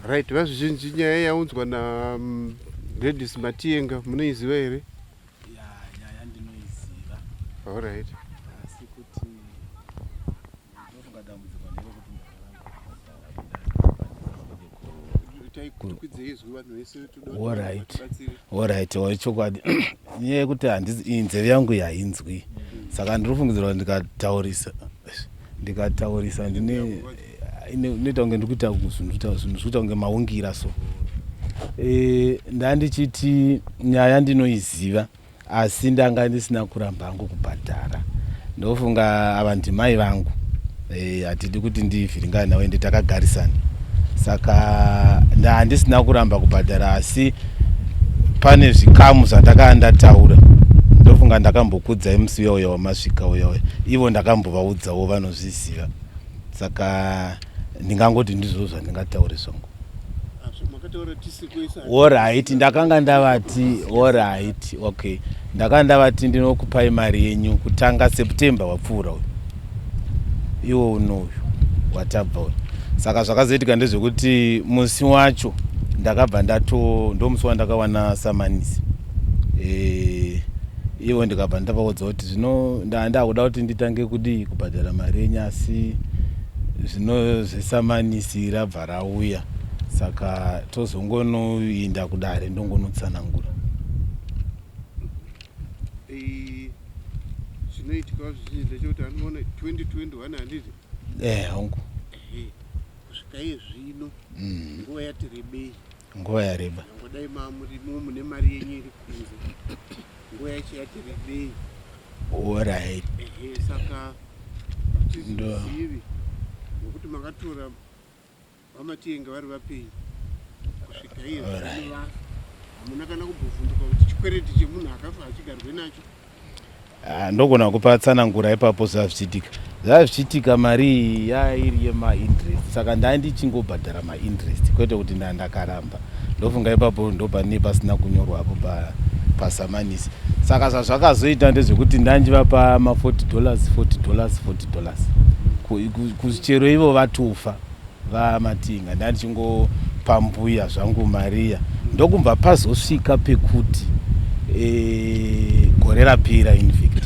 Right, vazhinji nyaya yaunzwa na Gladys Matienga munoiziva here? Nyaya ndinoiziva. All right. Asi kuti ndofunga dambudziko Alright, wachokwadi. Nyaya kuti nzeve yangu yainzwi. Saka ndinofungidzira ndikataurisa inoita kunge ndikuita zvinhuita kunge maungira so. Ndandichiti nyaya ndinoiziva asi ndanga ndisina kuramba hangu kubhadhara. Ndofunga ava ndimai vangu. Hatidi kuti ndivhiringane nawe takagarisana. Saka ndandisina kuramba kubhadhara asi pane zvikamu zvandakanga ndataura. Ndofunga ndakambokudza MC uyo wamasvika uyo. Ivo ndakambovaudzawo vanozviziva. Saka ndingangoti ndizvo zvandingataura zvangu. Alright, ndakanga ndavati alright, okay. Ndakanga ndavati ndinokupai mari yenyu kutanga September wapfuura uyu. Iwo unoyu watabva uyu. Saka zvakazoitika ndezvekuti musi wacho ndakabva ndomusi wandakawana samanisi. Iwo ndikabva ndavaudza kuti zvino ndakuda kuti nditange kudi kubhadhara mari yenyu asi zvino zvesamanisi rabva rauya. Saka tozongonoinda kudare ndongonotsanangura. Zvinoitika zvizhinji ndechekuti anoona 2021 handiti? Hongu. Kusvika zvino nguva yati rebei. Nguva yareba. Ngodai mamurimo mune mari yenyu iri kunze. Nguva yacho yati rebei. Alright. Saka tizivi nokuti makatora Vamatienga vari vapenyu kusvika iye zvino hamuna kana kumbovhunduka kuti chikwereti chemunhu akafa achigarwe nacho. Ndogona kupa tsanangura ipapo zvichitika mari yairi yemainterest. Saka ndandichingobhadhara mainterest kwete kuti ndakaramba. Ndofunga ipapo ndopane pasina kunyorwapo pasamanisi. Saka zvazvakazoita ndezvekuti ndanjivapa $40 kuchero ivo vatofa Vamatienga ndandichingopa mbuya zvangu Maria. Ndokumva pazosvika pekuti gore rapera infact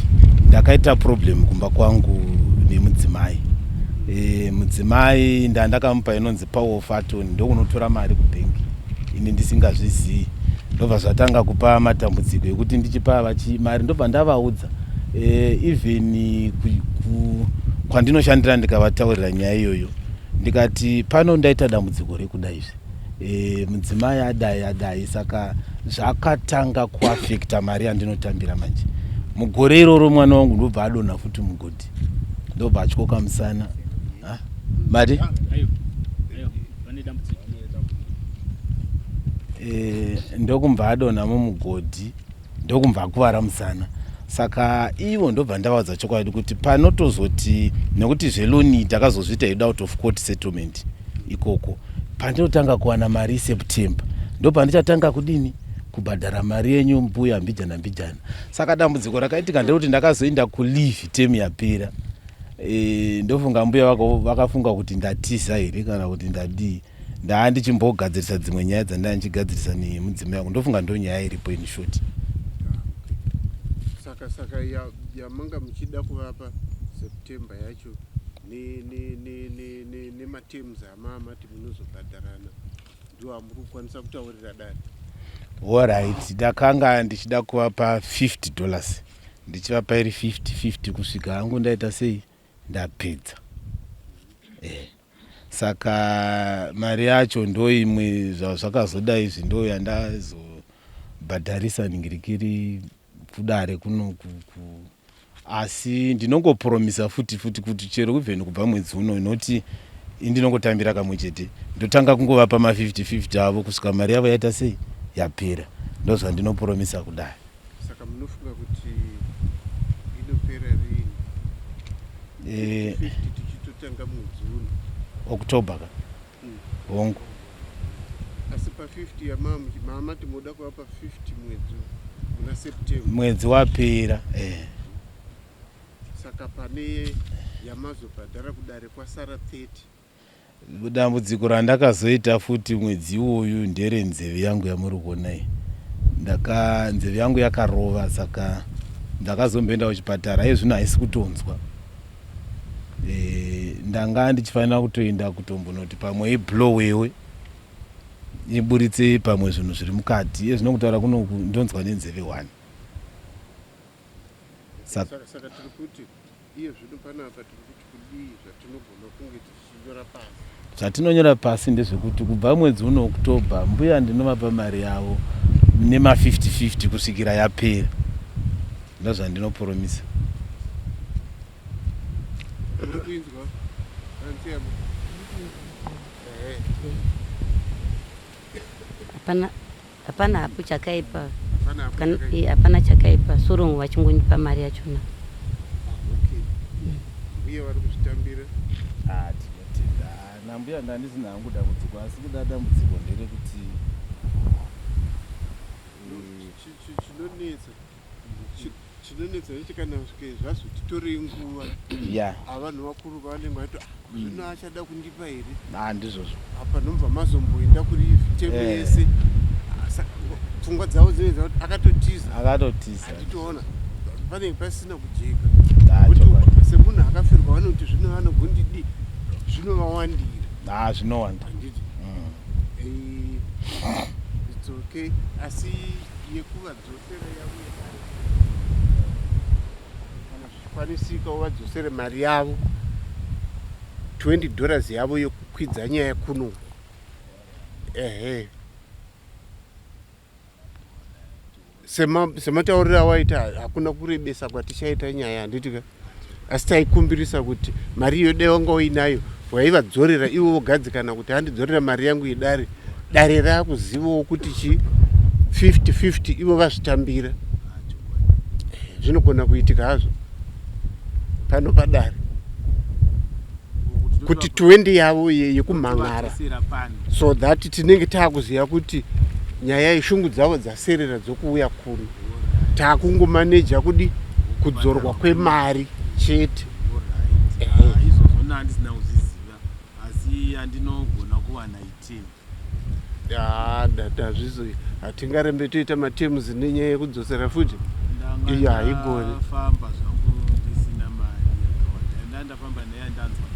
ndakaita problem kumba kwangu nemudzimai. Mudzimai ndandakamupa inonzi power of attorney ndokunotora mari kubhengi ini ndisingazvizivi. Ndobva zvatanga kupa matambudziko ekuti ndichipa mari ndobva ndavaudza even kwandinoshandira ndikavataurira nyaya iyoyo. Ndikati pano ndaita dambudziko rekudaizve. Mudzimai adai saka zvakatanga kuafekta mari yandinotambira manje. Mugore iroro mwana wangu ndobva adonha futi mugodhi. Ndobva atyoka musana. Mari? Ndokumva adonha mumugodhi. Ndokumva akuvara musana. Saka ivo ndobva ndavaudza chokwadi kuti panotozoti nekuti zveloni takazozviita out of court settlement ikoko pandinotanga kuwana mari September ndobva ndichatanga kudini kubhadhara mari yenyu mbuya mbijana. Saka dambudziko rakaitika ndekuti ndakazoenda kuleave term yapera. Ndofunga mbuya vakafunga kuti ndatiza here kana kuti ndadii. Ndandichimbogadzirisa dzimwe nyaya dzandandichigadzirisa nemudzimai wangu. Ndofunga ndonyaya iripo in short. Saka yamanga muchida kuvapa September yacho nematerms amamati munozobhadharana ndiwo hamuri kukwanisa kutaurira dare. Alright, ndakanga ndichida kuvapa $50. Ndichivapa iri 50 kusvika hangu ndaita sei ndapedza. Saka mari yacho ndo imwe zvazvakazoda izvi ndo yandazobhadharisa ningirikiri kudare kunoku. Asi ndinongopromisa futi kuti chero kubveni kubva mwedzi uno inoti indinongotambira kamwe chete ndotanga kungovapa ma50 avo kusvika mari yavo yaita sei yapera. Ndozvandinopromisa kudai. Saka munofunga kuti inopera rini? 50 tichitotanga mwedzi uno October ka hongu. Asi pa 50 mama timoda kuvapa 50 mwedzi una September mwedzi wapera. Saka pane yamazobhadhara kudare kwasara 30. dambudziko randakazoita futi mwedzi iwoyu nderenzeve yangu yamuri kuona iyi. Nzeve yangu yakarova, saka ndakazomboenda kuchipatara. Iye zvino haisi kutonzwa. Ndanga ndichifanira kutoenda kutombonoti pamwe iblowewe iburitse pamwe zvinhu zviri mukati. Iye zvino kutaura kuno ndonzwa nenzeve 1. Saka tiri kuti iye zvino panapa tiri kuti kudii zvatinogona kunge tichinyora pasi. Zvatinonyora pasi ndezvekuti kubva mwedzi uno Oktoba mbuya ndinovapa mari yavo nema 50-50 kusvikira yapera. Ndozvandinoporomisa. Kuinzwa Antiamo. Hapana hapo chakaipa. Hapana chakaipa. Surungu wachingunipa mari yachona. Okay. Uye vari kuzvitambira. Tinotenda. Nambuya ndandisina hangu dambudziko, asi kuda dambudziko nderekuti chinonetsa nechi kana zvazotitorei nguva avanhu vakuru vanenge vaiti zvino achada kundipa here. Ndizvozvo. Apa nomva mazomboenda kuri temu yese pfungwa dzavo dzinedza kuti akatotiza atitoona panenge pasina kujeka. Semunhu akafirwa vanoti zvino vanogondidii zvinovawandira. Zvinowanda. It's okay. Asi yekuvadzosera yavo kwanisika uvadzosere mari yavo $20 yavo yokukwidza nyaya kuno. Sematauriro awaita hakuna kurebesa kwatichaita nyaya handitika. Asi taikumbirisa kuti mari iyo dai wanga uinayo waivadzorera ivo vogadzikana kuti handidzorera mari yangu yedare. Dare rakuzivawo kuti chi 50-50 ivo vazvitambira. Zvinogona kuitika hazvo pano padare kuti 20 yavo yekumhan'ara, so that tinenge taakuziva kuti nyaya yeshungu dzavo dzaserera dzokuuya kuno. Taakungomaneja kudi kudzorwa kwemari chete. Izvozvo handisina kuzviziva, asi handinogona kuva 19. Hatingarembe toita matemuzi nenyaya yekudzosera futi. Iyo haigoni. Ndafamba zvangu ndisina mari yakawanda. Ndafamba neyandanzwa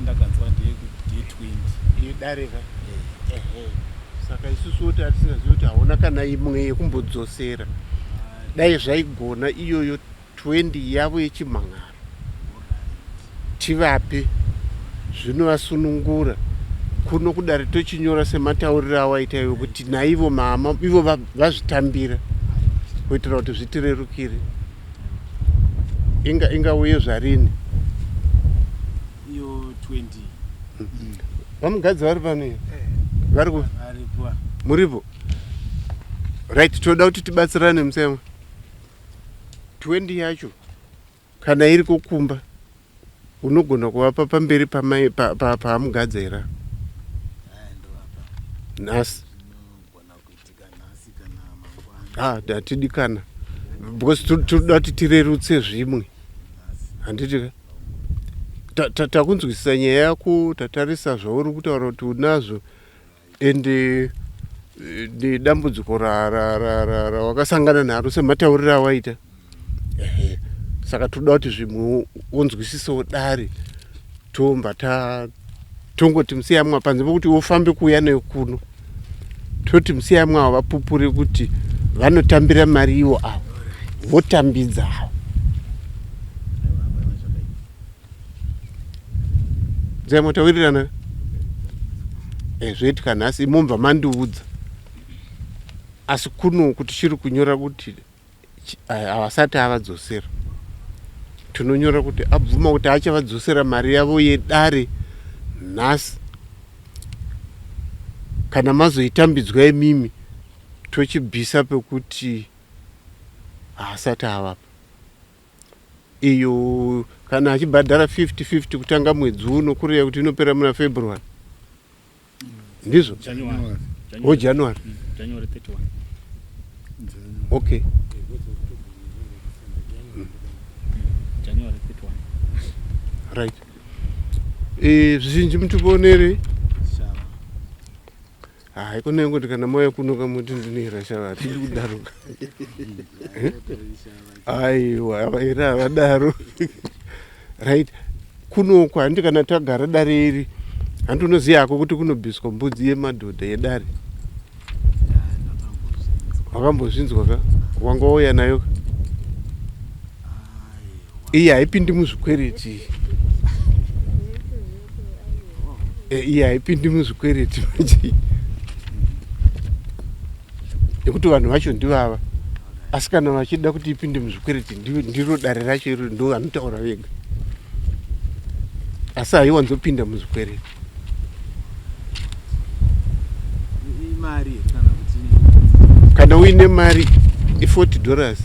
ndakanzwa ndeye 20 yedareka. Saka isusu kuti hatisingazivi kuti hauna kana imwe yekumbodzosera. Dai zvaigona iyoyo 20 yavo yechimhan'ara tivape zvinovasunungura kuno kudare tochinyora sematauriro awaita iwo kuti naivo mama ivo vazvitambira kuitira kuti zvitirerukire. Ingauye zvarini iyo 20 vamugadzi vari pano vari muripo. Right, toda kuti tibatsirane musema. 20 yacho kana iri kukumba unogona kuvapa pamberi pamugadzi here nhasi. Hatidikana because toda kuti tirerutse zvimwe handitika. Takunzwisisa nyaya yako, tatarisa zvauri kutaura kuti unazvo ende dambudziko rawakasangana naro sematauriro awaita. Saka toda kuti zvimwe unzwisisewo dare tomba tongoti musiyamwa panze pokuti ufambe kuuya nayo kuno. Toti musiyamwa ava vapupure kuti vanotambira mari iwo avo votambidza avo. Dzamutawirirana zvoitika nhasi momva mandiudza. Asi kuno kuti chiri kunyora kuti havasati avadzosera, tinonyora kuti abvuma kuti achavadzosera mari yavo yedare nhasi. Kana mazoitambidzwa imimi tochibvisa pekuti haasati avapa. Iyo kana achibhadhara 50-50 kutanga mwedzi uno kureva kuti inopera muna February. Ndizvo? January. January 31. Okay. January 31. Right. zvizhinji mutuponere shava hai kune ngoti kana mauya kunoka muti ndinihira shava hatidi kudaruka aiwa ira havadaro right kunoko handi kana tagara dare iri handonoziva hako kuti kunobviswa mbudzi yemadhodha yedare wakambozvinzwa ka wanga wauya nayo iyi haipindi muzvikwereti iyi haipindi muzvikwereti machi nekuti vanhu vacho ndivava asi kana vachida kuti ipinde muzvikwereti ndiro dare racho iro ndo vanotaura vega asi haiwanzopinda muzvikwereti imari kana uine mari $40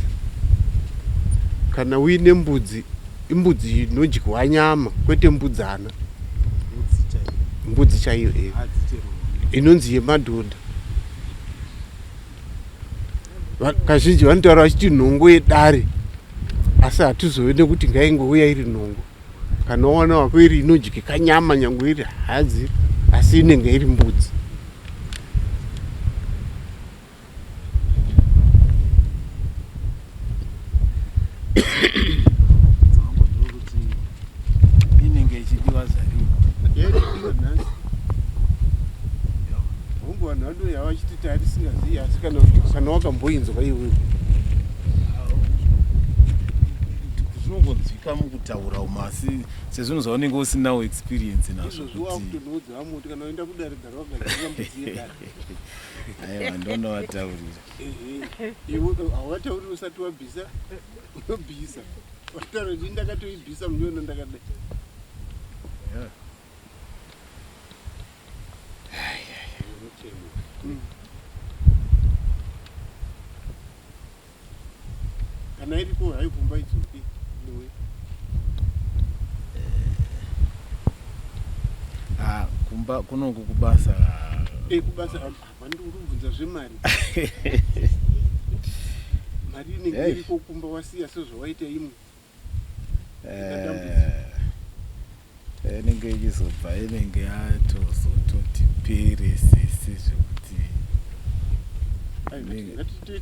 kana uine mbudzi imbudzi inodyiwa nyama kwete mbudzana mbudzi chaiyo inonzi yemadhodha kazhinji vanotaura vachiti nhongo yedare asi hatizowe nekuti ngaingouya iri nhongo kana waona wako iri inodyika nyama nyange iri hadzi asi inenge iri mbudzi inenge ichidiwa zvariwa hongu vanhu vadoya vachiti tarisingazivi asi kana wakamboinzwa iwewe zvinongonzwika mukutaura umu asi sezvinhu zvaunenge usinawo experience nazvo kutonoudza vamuti kana uenda kudaridhara wagadzira mbudzi yedare aiwa ndonowataurira iwe hawatauriri usati wabvisa unobvisa wataura kuti ndakatoibvisa munoona ndakadai kana iripo haipumba idzoki nowe kumba kunongo kubasa kubasa hapandi uri kubvunza zvemari mari inenge iriko kumba wasiya sezvawaita imwe inenge ichizobva inenge yatozototi pere sese zvekuti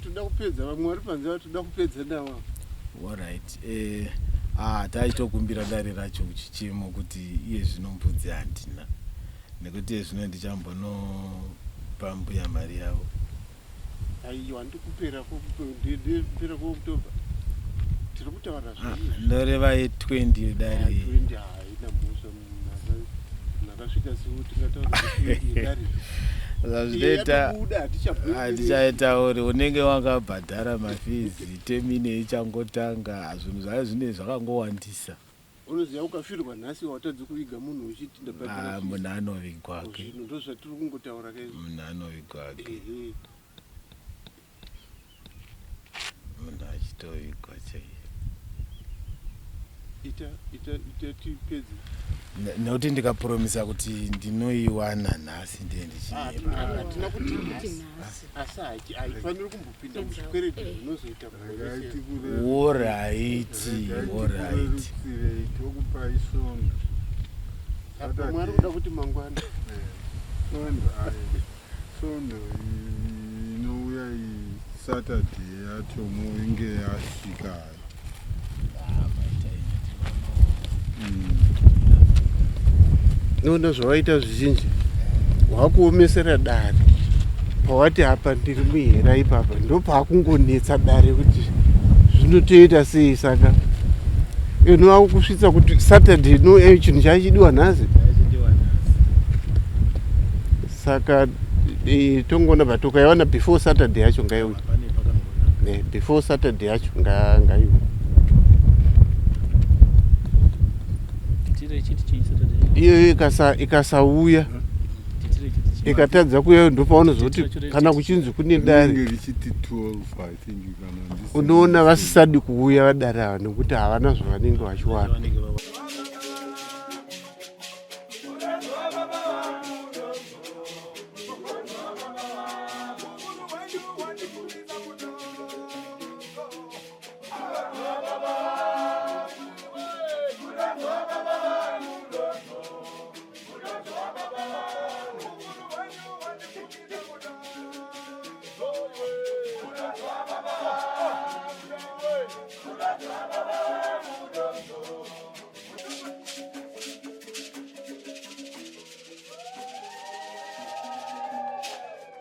toda kupedza vamwe vari panze vatoda kupedza nava alright taitokumbira dare racho kuchichemo kuti iye zvino mbudzi handina nekuti iye zvino ndichambonopamba mbuya mari yavo aiwa ndikupera kwokutobva tiri kutaura ndoreva ye20 yedare haina mhosva nakasvika seuti ngataura hatichaitauri unenge wakabhadhara mafizi temine ichangotanga zvinhu zvayo zvine zvakangowandisa unoziva ukafirwa nhasi watadzi kuviga munhu uchiti munhu anovigwa ke ndo zvatiri kungotaura kaizvo munhu anovigwa ke munhu achitovigwa chaiye ita tipedze nekuti ndikapromisa kuti ndinoiwana nhasi ndiye ndichihatina kuti asi haifaniri kumbopinda muzvikwereti zvinozoita oraiti tokupa isondo apa mwari kuda kuti mangwana sondo inouya Saturday yacho inge yasvika noona zvawaita zvizhinji wakuomesera dare pawati apa ndiri muhera ipapa ndopakungonetsa dare kuti zvinotoita sei saka ino kusvitsa kuti Saturday no chinhu chachidiwa nhasi saka tongona patokaiwana before Saturday yacho ngaiwe before Saturday yacho ngaiwe iyo ikasauya ikatadza kuya ndopaunozoti kana kuchinzi kune dare unoona vasisadi kuuya vadare ava nekuti havana zvavanenge vachiwana